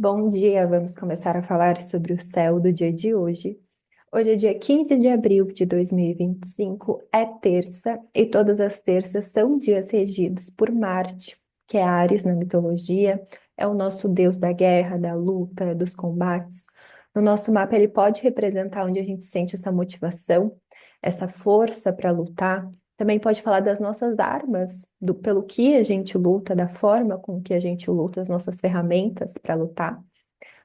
Bom dia, vamos começar a falar sobre o céu do dia de hoje. Hoje é dia 15 de abril de 2025, é terça, e todas as terças são dias regidos por Marte, que é Áries na mitologia, é o nosso deus da guerra, da luta, dos combates. No nosso mapa, ele pode representar onde a gente sente essa motivação, essa força para lutar. Também pode falar das nossas armas, pelo que a gente luta, da forma com que a gente luta, as nossas ferramentas para lutar.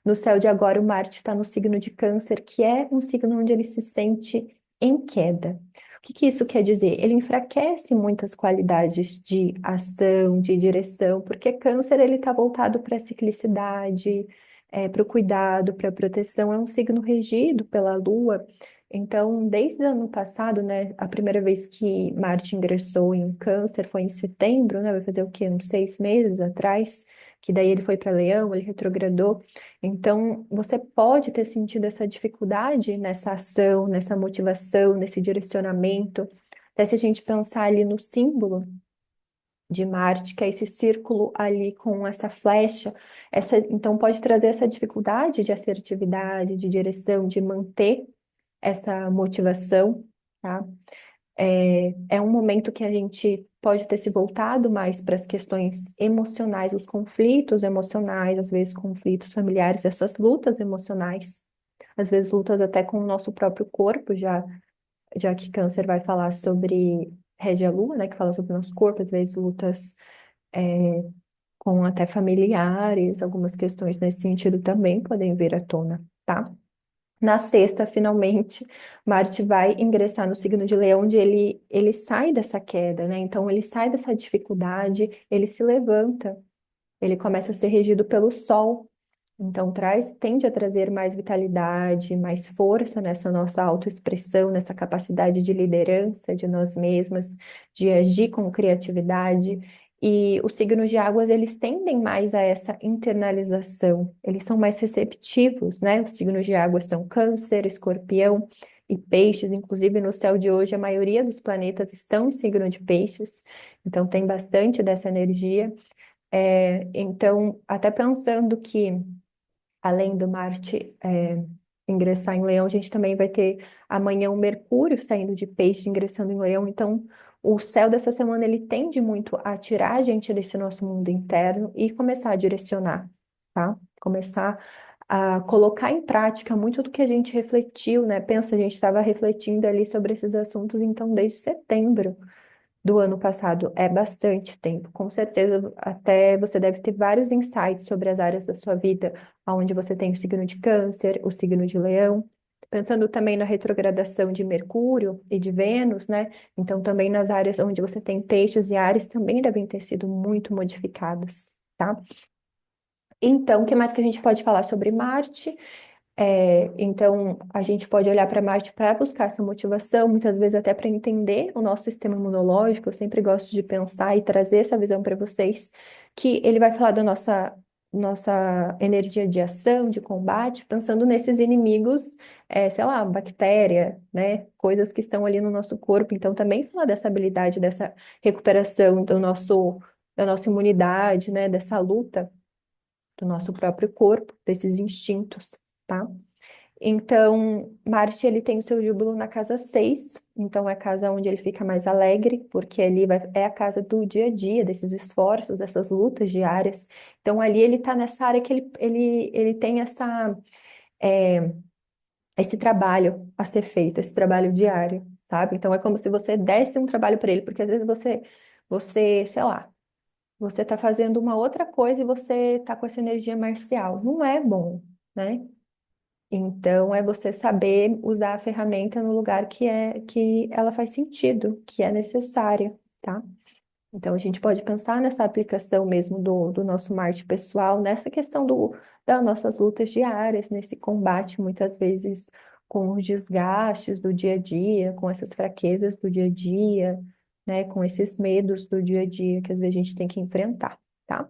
No céu de agora, o Marte está no signo de Câncer, que é um signo onde ele se sente em queda. O que que isso quer dizer? Ele enfraquece muitas qualidades de ação, de direção, porque Câncer ele está voltado para a ciclicidade, para o cuidado, para a proteção. É um signo regido pela Lua. Então, desde o ano passado, né, a primeira vez que Marte ingressou em Câncer foi em setembro, né, vai fazer o quê? Uns 6 meses atrás, que daí ele foi para Leão, ele retrogradou. Então, você pode ter sentido essa dificuldade nessa ação, nessa motivação, nesse direcionamento. Até se a gente pensar ali no símbolo de Marte, que é esse círculo ali com essa flecha, então pode trazer essa dificuldade de assertividade, de direção, de manter essa motivação, tá? É um momento que a gente pode ter se voltado mais para as questões emocionais, os conflitos emocionais, às vezes conflitos familiares, essas lutas emocionais, às vezes lutas até com o nosso próprio corpo, já que Câncer vai falar sobre Régia Lua, né, que fala sobre o nosso corpo, às vezes lutas com até familiares, algumas questões nesse sentido também podem vir à tona, tá? Na sexta, finalmente, Marte vai ingressar no signo de Leão, onde ele sai dessa queda, né? Então, ele sai dessa dificuldade, ele se levanta, ele começa a ser regido pelo Sol. Então, tende a trazer mais vitalidade, mais força nessa nossa autoexpressão, nessa capacidade de liderança de nós mesmas, de agir com criatividade. E os signos de águas, eles tendem mais a essa internalização, eles são mais receptivos, né? Os signos de águas são Câncer, Escorpião e Peixes. Inclusive, no céu de hoje, a maioria dos planetas estão em signo de Peixes, então tem bastante dessa energia. Então, até pensando que além do Marte ingressar em Leão, a gente também vai ter amanhã o Mercúrio saindo de Peixe, ingressando em Leão. Então, o céu dessa semana ele tende muito a tirar a gente desse nosso mundo interno e começar a direcionar, tá? Começar a colocar em prática muito do que a gente refletiu, né? Pensa, a gente estava refletindo ali sobre esses assuntos, então, desde setembro do ano passado. É bastante tempo. Com certeza, até você deve ter vários insights sobre as áreas da sua vida, onde você tem o signo de Câncer, o signo de Leão. Pensando também na retrogradação de Mercúrio e de Vênus, né? Então, também nas áreas onde você tem Peixes e Áries também devem ter sido muito modificadas, tá? Então, o que mais que a gente pode falar sobre Marte? Então, a gente pode olhar para Marte para buscar essa motivação, muitas vezes até para entender o nosso sistema imunológico. Eu sempre gosto de pensar e trazer essa visão para vocês, que ele vai falar da nossa energia de ação, de combate, pensando nesses inimigos, sei lá, bactéria, né? Coisas que estão ali no nosso corpo. Então, também falar dessa habilidade, dessa recuperação da nossa imunidade, né? Dessa luta do nosso próprio corpo, desses instintos, tá? Então, Marte, ele tem o seu júbilo na casa 6, então é a casa onde ele fica mais alegre, porque é a casa do dia a dia, desses esforços, dessas lutas diárias. Então, ali ele está nessa área que ele tem é, esse trabalho a ser feito, esse trabalho diário, sabe? Então, é como se você desse um trabalho para ele, porque às vezes sei lá, você está fazendo uma outra coisa e você está com essa energia marcial. Não é bom, né? Então, é você saber usar a ferramenta no lugar que ela faz sentido, que é necessária, tá? Então, a gente pode pensar nessa aplicação mesmo do nosso Marte pessoal, nessa questão das nossas lutas diárias, nesse combate, muitas vezes, com os desgastes do dia a dia, com essas fraquezas do dia a dia, né? Com esses medos do dia a dia que às vezes a gente tem que enfrentar, tá?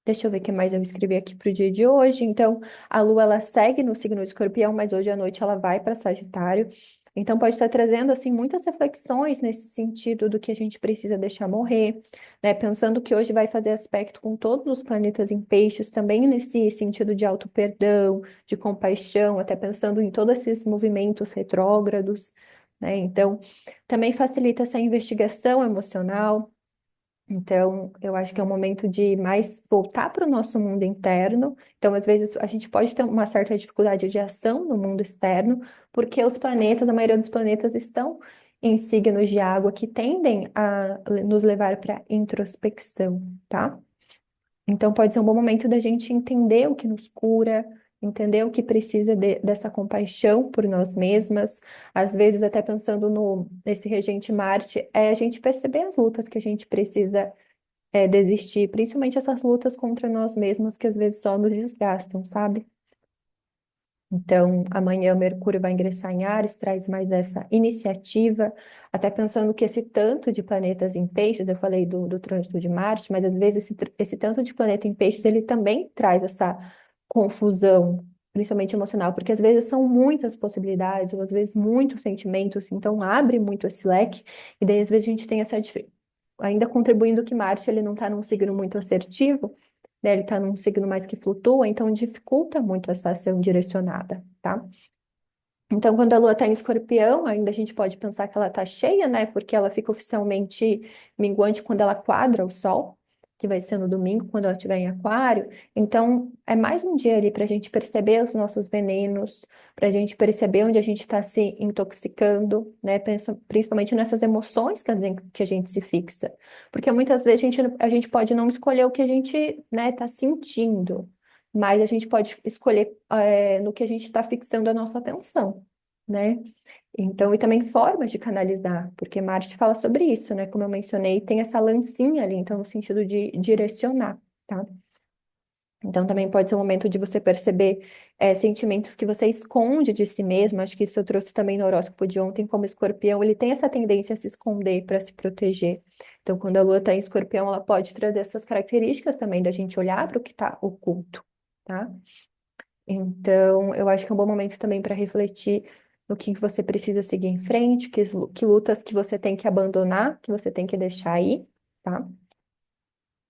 Deixa eu ver o que mais eu escrevi aqui para o dia de hoje. Então, a Lua ela segue no signo de Escorpião, mas hoje à noite ela vai para Sagitário. Então pode estar trazendo assim muitas reflexões nesse sentido do que a gente precisa deixar morrer, né? Pensando que hoje vai fazer aspecto com todos os planetas em peixes, também nesse sentido de auto-perdão, de compaixão, até pensando em todos esses movimentos retrógrados, né? Então, também facilita essa investigação emocional. Então, eu acho que é um momento de mais voltar para o nosso mundo interno. Então, às vezes, a gente pode ter uma certa dificuldade de ação no mundo externo, porque os planetas, a maioria dos planetas estão em signos de água que tendem a nos levar para introspecção, tá? Então, pode ser um bom momento da gente entender o que nos cura, entender o que precisa dessa compaixão por nós mesmas. Às vezes, até pensando no, nesse regente Marte, é a gente perceber as lutas que a gente precisa desistir, principalmente essas lutas contra nós mesmas que às vezes só nos desgastam, sabe? Então, amanhã Mercúrio vai ingressar em Áries, traz mais essa iniciativa, até pensando que esse tanto de planetas em peixes, eu falei do trânsito de Marte, mas às vezes esse tanto de planeta em peixes, ele também traz essa confusão, principalmente emocional, porque às vezes são muitas possibilidades, ou às vezes muitos sentimentos, então abre muito esse leque, e daí às vezes a gente tem essa ainda contribuindo que Marte ele não está num signo muito assertivo, né? Ele está num signo mais que flutua, então dificulta muito essa ação direcionada, tá? Então, quando a Lua está em Escorpião, ainda a gente pode pensar que ela está cheia, né? Porque ela fica oficialmente minguante quando ela quadra o Sol, que vai ser no domingo, quando ela estiver em Aquário. Então, é mais um dia ali para a gente perceber os nossos venenos, para a gente perceber onde a gente está se intoxicando, né? Principalmente nessas emoções que a gente se fixa. Porque muitas vezes a gente pode não escolher o que a gente, né, está sentindo, mas a gente pode escolher no que a gente está fixando a nossa atenção, né? Então, e também formas de canalizar, porque Marte fala sobre isso, né? Como eu mencionei, tem essa lancinha ali, então, no sentido de direcionar, tá? Então, também pode ser um momento de você perceber sentimentos que você esconde de si mesmo. Acho que isso eu trouxe também no horóscopo de ontem, como escorpião, ele tem essa tendência a se esconder para se proteger. Então, quando a lua está em escorpião, ela pode trazer essas características também da gente olhar para o que está oculto, tá? Então, eu acho que é um bom momento também para refletir no que você precisa seguir em frente, que lutas que você tem que abandonar, que você tem que deixar aí, tá?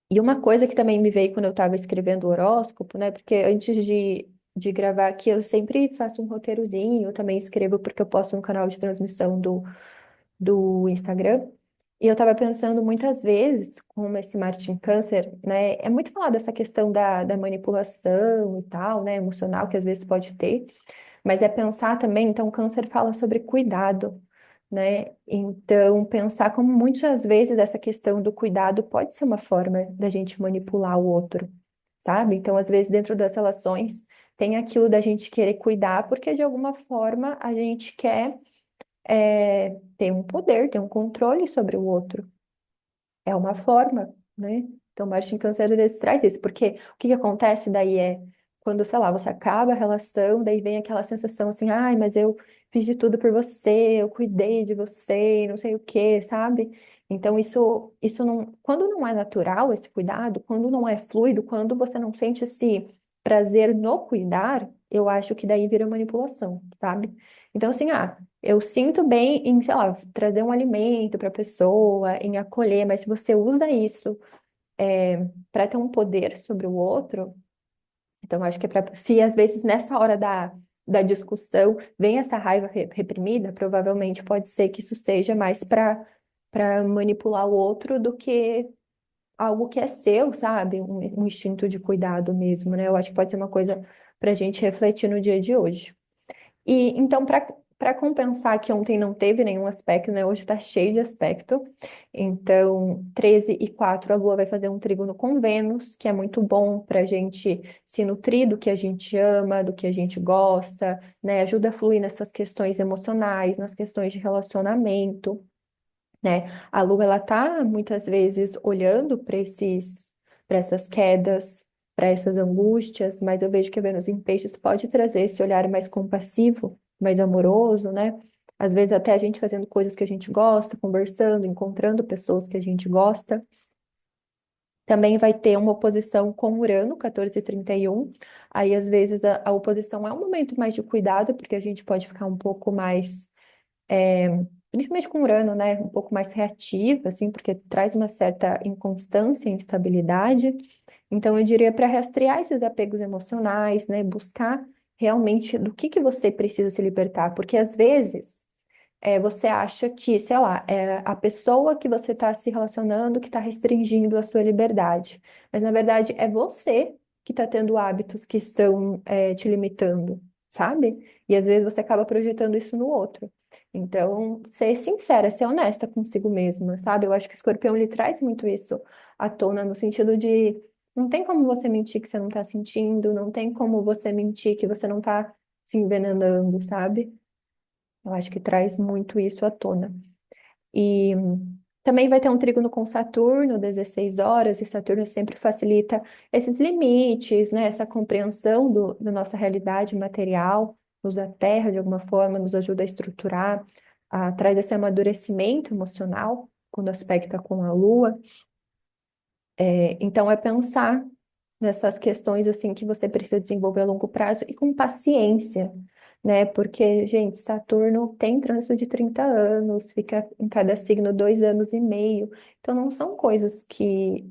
E uma coisa que também me veio quando eu estava escrevendo o horóscopo, né? Porque antes de gravar aqui, eu sempre faço um roteirozinho, eu também escrevo porque eu posto no canal de transmissão do Instagram. E eu estava pensando muitas vezes, como esse Marte em Câncer, né? É muito falado dessa questão da manipulação e tal, né? Emocional, que às vezes pode ter. Mas é pensar também, então, o Câncer fala sobre cuidado, né? Então, pensar como muitas vezes essa questão do cuidado pode ser uma forma da gente manipular o outro, sabe? Então, às vezes, dentro das relações, tem aquilo da gente querer cuidar, porque de alguma forma a gente quer ter um poder, ter um controle sobre o outro. É uma forma, né? Então, Marte em Câncer às vezes traz isso, porque o que que acontece daí é quando, sei lá, você acaba a relação, daí vem aquela sensação assim, ai, mas eu fiz de tudo por você, eu cuidei de você, não sei o quê, sabe? Então, isso não, quando não é natural esse cuidado, quando não é fluido, quando você não sente esse prazer no cuidar, eu acho que daí vira manipulação, sabe? Então, assim, eu sinto bem em, sei lá, trazer um alimento para a pessoa, em acolher, mas se você usa isso para ter um poder sobre o outro, então acho que é para. Se às vezes nessa hora da discussão vem essa raiva reprimida, provavelmente pode ser que isso seja mais para manipular o outro do que algo que é seu, sabe? Um instinto de cuidado mesmo, né? Eu acho que pode ser uma coisa para a gente refletir no dia de hoje. E então, para compensar que ontem não teve nenhum aspecto, né? Hoje está cheio de aspecto. Então, 13 e 4 a Lua vai fazer um trígono com Vênus, que é muito bom para a gente se nutrir do que a gente ama, do que a gente gosta, né? Ajuda a fluir nessas questões emocionais, nas questões de relacionamento, né? A Lua, ela tá muitas vezes olhando para essas quedas, para essas angústias, mas eu vejo que a Vênus em Peixes pode trazer esse olhar mais compassivo, mais amoroso, né? Às vezes até a gente fazendo coisas que a gente gosta, conversando, encontrando pessoas que a gente gosta. Também vai ter uma oposição com Urano, 14h31. Aí, às vezes, a oposição é um momento mais de cuidado, porque a gente pode ficar um pouco mais. principalmente com Urano, né, um pouco mais reativa, assim, porque traz uma certa inconstância e instabilidade. Então, eu diria para rastrear esses apegos emocionais, né, buscar realmente do que você precisa se libertar, porque às vezes você acha que, sei lá, é a pessoa que você está se relacionando que está restringindo a sua liberdade, mas na verdade é você que está tendo hábitos que estão te limitando, sabe? E às vezes você acaba projetando isso no outro. Então, ser sincera, ser honesta consigo mesma, sabe? Eu acho que o escorpião ele traz muito isso à tona, no sentido de não tem como você mentir que você não está sentindo, não tem como você mentir que você não está se envenenando, sabe? Eu acho que traz muito isso à tona. E também vai ter um trígono com Saturno, 16 horas, e Saturno sempre facilita esses limites, né? Essa compreensão da nossa realidade material, usa a Terra de alguma forma, nos ajuda a estruturar, traz esse amadurecimento emocional, quando aspecta com a Lua. Então, é pensar nessas questões assim que você precisa desenvolver a longo prazo e com paciência, né? Porque, gente, Saturno tem trânsito de 30 anos, fica em cada signo 2 anos e meio. Então, não são coisas que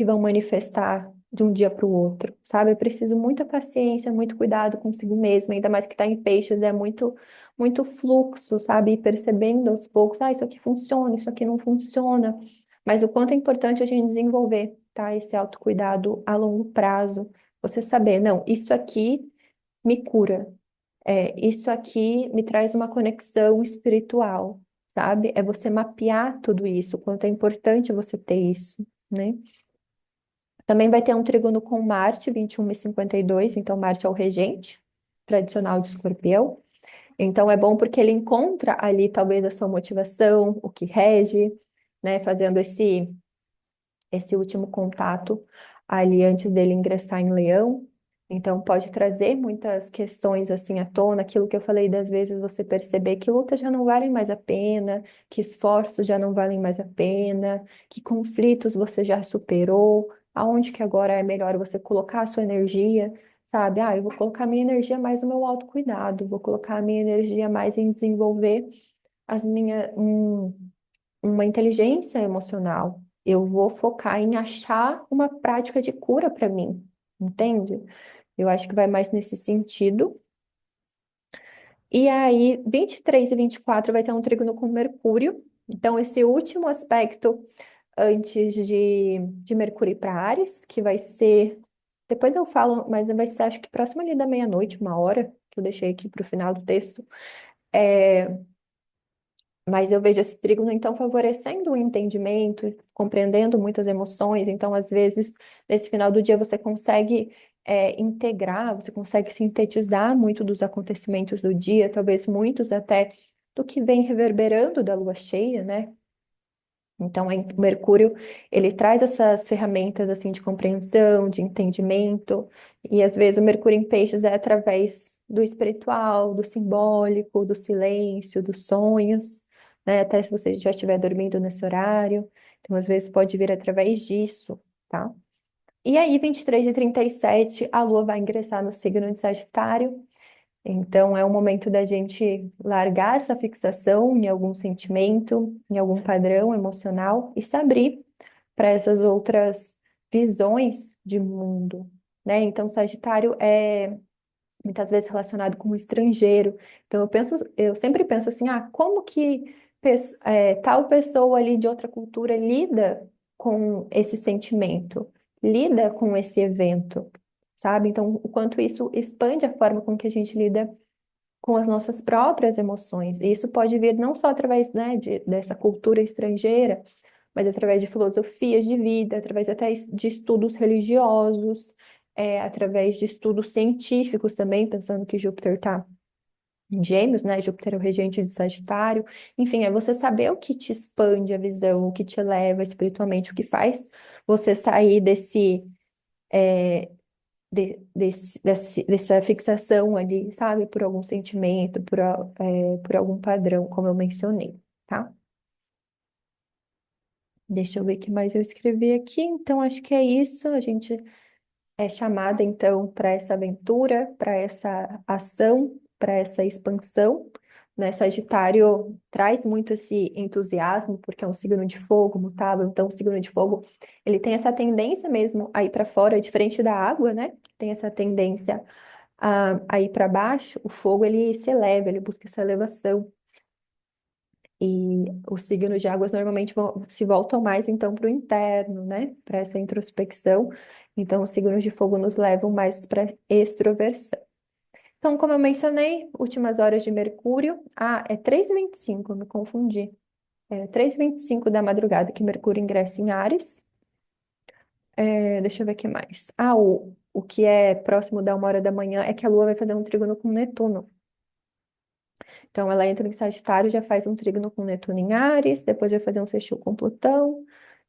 vão manifestar de um dia para o outro, sabe? É preciso muita paciência, muito cuidado consigo mesma, ainda mais que está em peixes, é muito fluxo, sabe? E percebendo aos poucos, isso aqui funciona, isso aqui não funciona. Mas o quanto é importante a gente desenvolver, tá? Esse autocuidado a longo prazo. Você saber, não, isso aqui me cura, isso aqui me traz uma conexão espiritual, sabe? É você mapear tudo isso, o quanto é importante você ter isso, né? Também vai ter um trígono com Marte, 21 e 52. Então Marte é o regente tradicional de Escorpião. Então é bom porque ele encontra ali talvez a sua motivação, o que rege, né, fazendo esse último contato ali antes dele ingressar em Leão. Então pode trazer muitas questões assim à tona, aquilo que eu falei das vezes você perceber que lutas já não valem mais a pena, que esforços já não valem mais a pena, que conflitos você já superou, aonde que agora é melhor você colocar a sua energia, sabe? Eu vou colocar a minha energia mais no meu autocuidado, vou colocar a minha energia mais em desenvolver as minhas uma inteligência emocional. Eu vou focar em achar uma prática de cura para mim, entende? Eu acho que vai mais nesse sentido. E aí, 23 e 24 vai ter um trígono com Mercúrio. Então, esse último aspecto antes de Mercúrio para Áries, que vai ser. Depois eu falo, mas vai ser acho que próximo ali da meia-noite, 1 hora, que eu deixei aqui para o final do texto. É, Mas eu vejo esse trígono, então, favorecendo o entendimento, compreendendo muitas emoções. Então, às vezes, nesse final do dia, você consegue integrar, você consegue sintetizar muito dos acontecimentos do dia, talvez muitos até do que vem reverberando da lua cheia, né? Então, o Mercúrio, ele traz essas ferramentas, assim, de compreensão, de entendimento, e às vezes o Mercúrio em Peixes é através do espiritual, do simbólico, do silêncio, dos sonhos, né? Até se você já estiver dormindo nesse horário, então às vezes pode vir através disso, tá? E aí, 23 e 37 a Lua vai ingressar no signo de Sagitário, então, é o momento da gente largar essa fixação em algum sentimento, em algum padrão emocional e se abrir para essas outras visões de mundo, né? Então, Sagitário é muitas vezes relacionado com o estrangeiro. Então, eu sempre penso assim, como que tal pessoa ali de outra cultura lida com esse sentimento, lida com esse evento, sabe? Então, o quanto isso expande a forma com que a gente lida com as nossas próprias emoções. E isso pode vir não só através, né, dessa cultura estrangeira, mas através de filosofias de vida, através até de estudos religiosos, através de estudos científicos também, pensando que Júpiter está em Gêmeos, né? Júpiter é o regente de Sagitário. Enfim, é você saber o que te expande a visão, o que te leva espiritualmente, o que faz você sair dessa fixação ali, sabe? Por algum sentimento, por algum padrão, como eu mencionei, tá? Deixa eu ver o que mais eu escrevi aqui. Então, acho que é isso. A gente é chamada, então, para essa aventura, para essa ação, para essa expansão, né? Sagitário traz muito esse entusiasmo, porque é um signo de fogo mutável, então o signo de fogo, ele tem essa tendência mesmo a ir para fora, diferente da água, né? Tem essa tendência a ir para baixo, o fogo ele se eleva, ele busca essa elevação. E os signos de águas normalmente se voltam mais então para o interno, né? Para essa introspecção. Então, os signos de fogo nos levam mais para extroversão. Então, como eu mencionei, últimas horas de Mercúrio. Ah, é 3h25, me confundi. É 3h25 da madrugada que Mercúrio ingressa em Áries. Deixa eu ver o que mais. Ah, o que é próximo da 1h da manhã é que a Lua vai fazer um trígono com Netuno. Então, ela entra em Sagitário, já faz um trígono com Netuno em Áries, depois vai fazer um sextil com Plutão.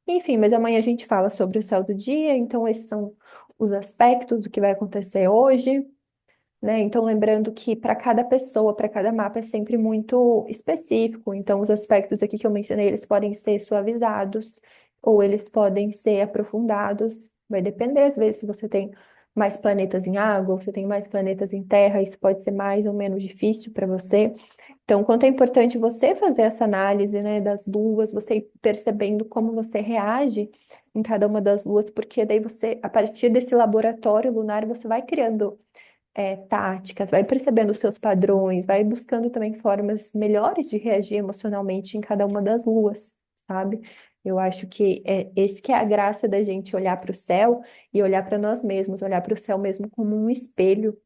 Enfim, mas amanhã a gente fala sobre o céu do dia, então esses são os aspectos do que vai acontecer hoje, né? Então, lembrando que para cada pessoa, para cada mapa é sempre muito específico. Então, os aspectos aqui que eu mencionei, eles podem ser suavizados ou eles podem ser aprofundados. Vai depender, às vezes, se você tem mais planetas em água, ou você tem mais planetas em terra, isso pode ser mais ou menos difícil para você. Então, quanto é importante você fazer essa análise, né, das luas, você ir percebendo como você reage em cada uma das luas, porque daí você, a partir desse laboratório lunar, você vai criando táticas, vai percebendo os seus padrões, vai buscando também formas melhores de reagir emocionalmente em cada uma das luas, sabe? Eu acho que esse que é a graça da gente olhar para o céu e olhar para nós mesmos, olhar para o céu mesmo como um espelho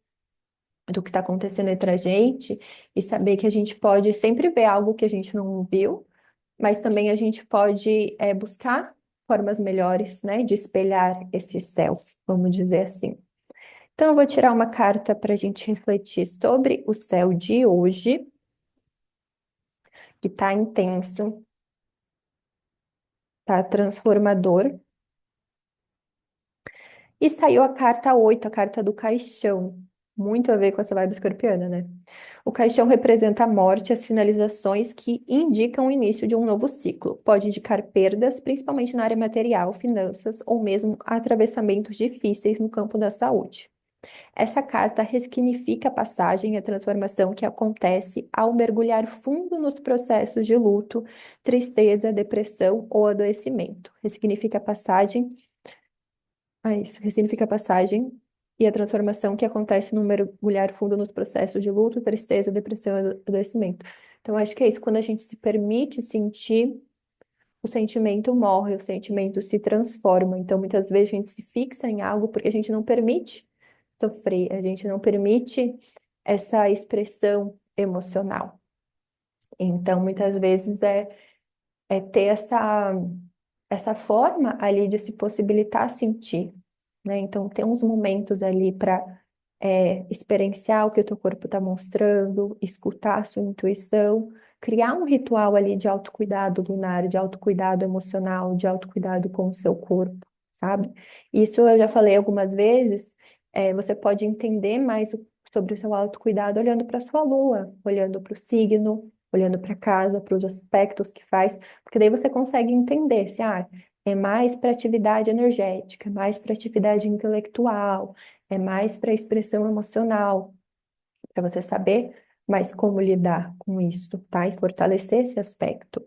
do que está acontecendo entre a gente e saber que a gente pode sempre ver algo que a gente não viu, mas também a gente pode buscar formas melhores, né, de espelhar esse céu, vamos dizer assim. Então, eu vou tirar uma carta para a gente refletir sobre o céu de hoje, que está intenso, está transformador. E saiu a carta 8, a carta do caixão. Muito a ver com essa vibe escorpiana, né? O caixão representa a morte, as finalizações que indicam o início de um novo ciclo. Pode indicar perdas, principalmente na área material, finanças ou mesmo atravessamentos difíceis no campo da saúde. Essa carta ressignifica a passagem e a transformação que acontece ao mergulhar fundo nos processos de luto, tristeza, depressão ou adoecimento. Ressignifica a passagem, isso, ressignifica a passagem e a transformação que acontece no mergulhar fundo nos processos de luto, tristeza, depressão e adoecimento. Então, acho que é isso, quando a gente se permite sentir, o sentimento morre, o sentimento se transforma. Então, muitas vezes a gente se fixa em algo porque a gente não permite sofrer, a gente não permite essa expressão emocional. Então, muitas vezes é ter essa forma ali de se possibilitar sentir, né? Então, ter uns momentos ali para experienciar o que o teu corpo está mostrando, escutar a sua intuição, criar um ritual ali de autocuidado lunar, de autocuidado emocional, de autocuidado com o seu corpo, sabe? Isso eu já falei algumas vezes, você pode entender mais sobre o seu autocuidado olhando para a sua lua, olhando para o signo, olhando para casa, para os aspectos que faz, porque daí você consegue entender se é mais para atividade energética, é mais para atividade intelectual, é mais para expressão emocional, para você saber mais como lidar com isso, tá? E fortalecer esse aspecto.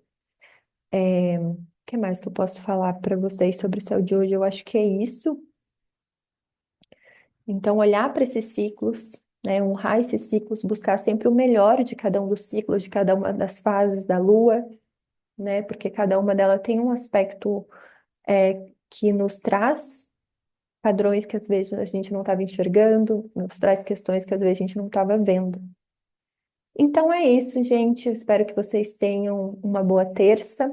O que mais que eu posso falar para vocês sobre o céu de hoje? Eu acho que é isso. Então, olhar para esses ciclos, né? Honrar esses ciclos, buscar sempre o melhor de cada um dos ciclos, de cada uma das fases da Lua, né? Porque cada uma delas tem um aspecto que nos traz padrões que às vezes a gente não estava enxergando, nos traz questões que às vezes a gente não estava vendo. Então é isso, gente. Eu espero que vocês tenham uma boa terça.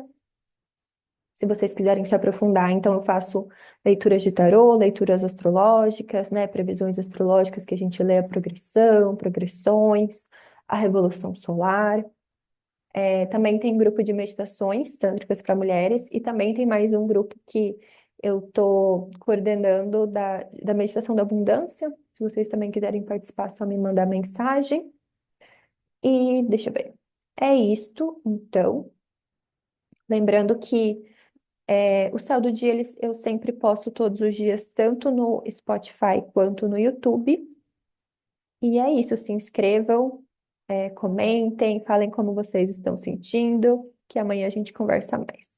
Se vocês quiserem se aprofundar, então eu faço leituras de tarô, leituras astrológicas, né? Previsões astrológicas que a gente lê a progressão, progressões, a revolução solar. Também tem grupo de meditações tântricas para mulheres e também tem mais um grupo que eu estou coordenando da meditação da abundância. Se vocês também quiserem participar, é só me mandar mensagem. E deixa eu ver. É isto, então. Lembrando que o Céu do Dia eu sempre posto todos os dias, tanto no Spotify quanto no YouTube. E é isso, se inscrevam, Comentem, falem como vocês estão sentindo, que amanhã a gente conversa mais.